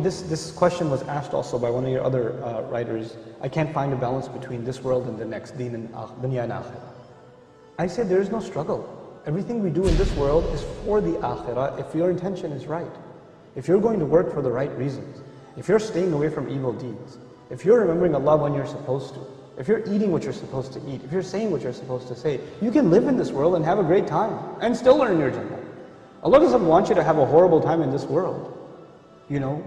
this question was asked also by one of your other writers. I can't find a balance between this world and the next, deen and dunya and akhirah. I said there is no struggle. Everything we do in this world is for the akhirah if your intention is right. If you're going to work for the right reasons, if you're staying away from evil deeds, if you're remembering Allah when you're supposed to, if you're eating what you're supposed to eat, if you're saying what you're supposed to say, you can live in this world and have a great time and still earn your Jannah. Allah doesn't want you to have a horrible time in this world. You know,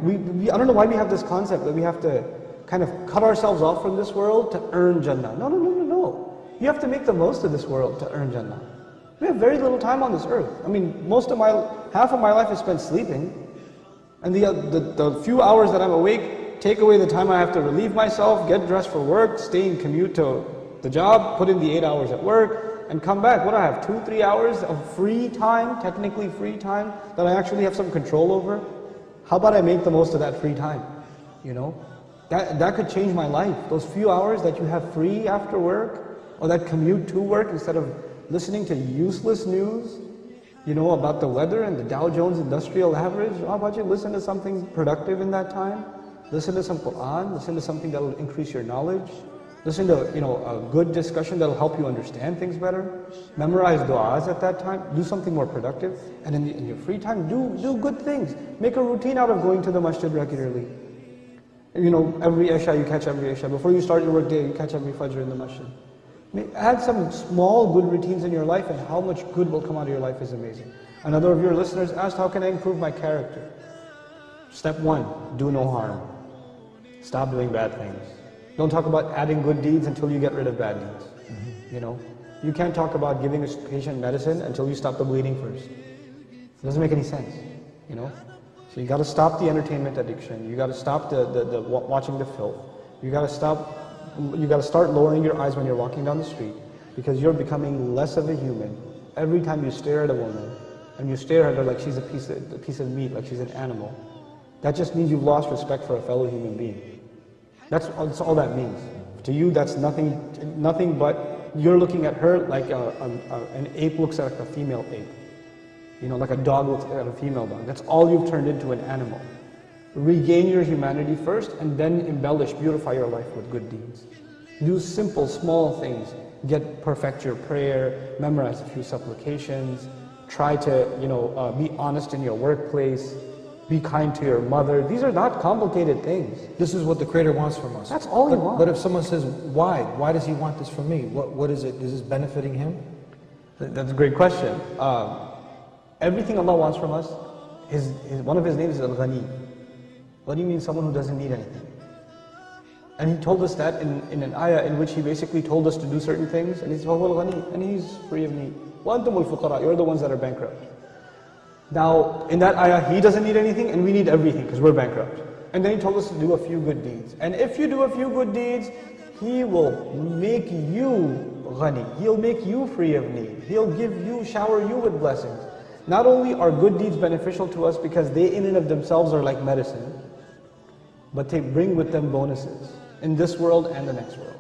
I don't know why we have this concept that we have to kind of cut ourselves off from this world to earn Jannah. No, no, no, no, no. You have to make the most of this world to earn Jannah. We have very little time on this earth. I mean, half of my life is spent sleeping. And the few hours that I'm awake, take away the time I have to relieve myself, get dressed for work, stay in commute to the job, put in the 8 hours at work, and come back. What do I have, 2-3 hours of free time, technically free time, that I actually have some control over? How about I make the most of that free time? You know, that could change my life. Those few hours that you have free after work, or that commute to work instead of listening to useless news, you know, about the weather and the Dow Jones Industrial Average. How about you listen to something productive in that time? Listen to some Quran, listen to something that will increase your knowledge. Listen to, you know, a good discussion that will help you understand things better. Memorize du'as at that time. Do something more productive. And in your free time, do good things. Make a routine out of going to the masjid regularly. You know, every Isha, you catch every Isha. Before you start your work day, you catch every Fajr in the masjid. Add some small good routines in your life, and how much good will come out of your life is amazing. Another of your listeners asked, how can I improve my character? Step 1, do no harm. Stop doing bad things. Don't talk about adding good deeds until you get rid of bad deeds. You know, you can't talk about giving a patient medicine until you stop the bleeding first. It doesn't make any sense, you know. So you got to stop the entertainment addiction. You got to stop the watching the filth. You got to start lowering your eyes when you're walking down the street, because you're becoming less of a human. Every time you stare at a woman and you stare at her like she's a piece of meat, like she's an animal, that just means you've lost respect for a fellow human being. That's all that means. To you, that's nothing but you're looking at her like an ape looks at a female ape. You know, like a dog looks at a female dog. That's all you've turned into, an animal. Regain your humanity first, and then embellish, beautify your life with good deeds. Do simple, small things. Perfect your prayer, memorize a few supplications, try to, you know, be honest in your workplace, be kind to your mother. These are not complicated things. This is what the Creator wants from us. That's all He wants. But if someone says, why? Why does He want this from me? What is it? Is this benefiting Him? That's a great question. Everything Allah wants from us, one of His names is Al-Ghani. Ghani means someone who doesn't need anything. And He told us that in an ayah in which He basically told us to do certain things, and He said, Al-Ghani, and He's free of need. وَأَنْتُمُ الْفُقَرَاء, you're the ones that are bankrupt. Now, in that ayah, He doesn't need anything, and we need everything, because we're bankrupt. And then He told us to do a few good deeds. And if you do a few good deeds, He will make you ghani. He'll make you free of need. He'll shower you with blessings. Not only are good deeds beneficial to us because they in and of themselves are like medicine, but they bring with them bonuses in this world and the next world.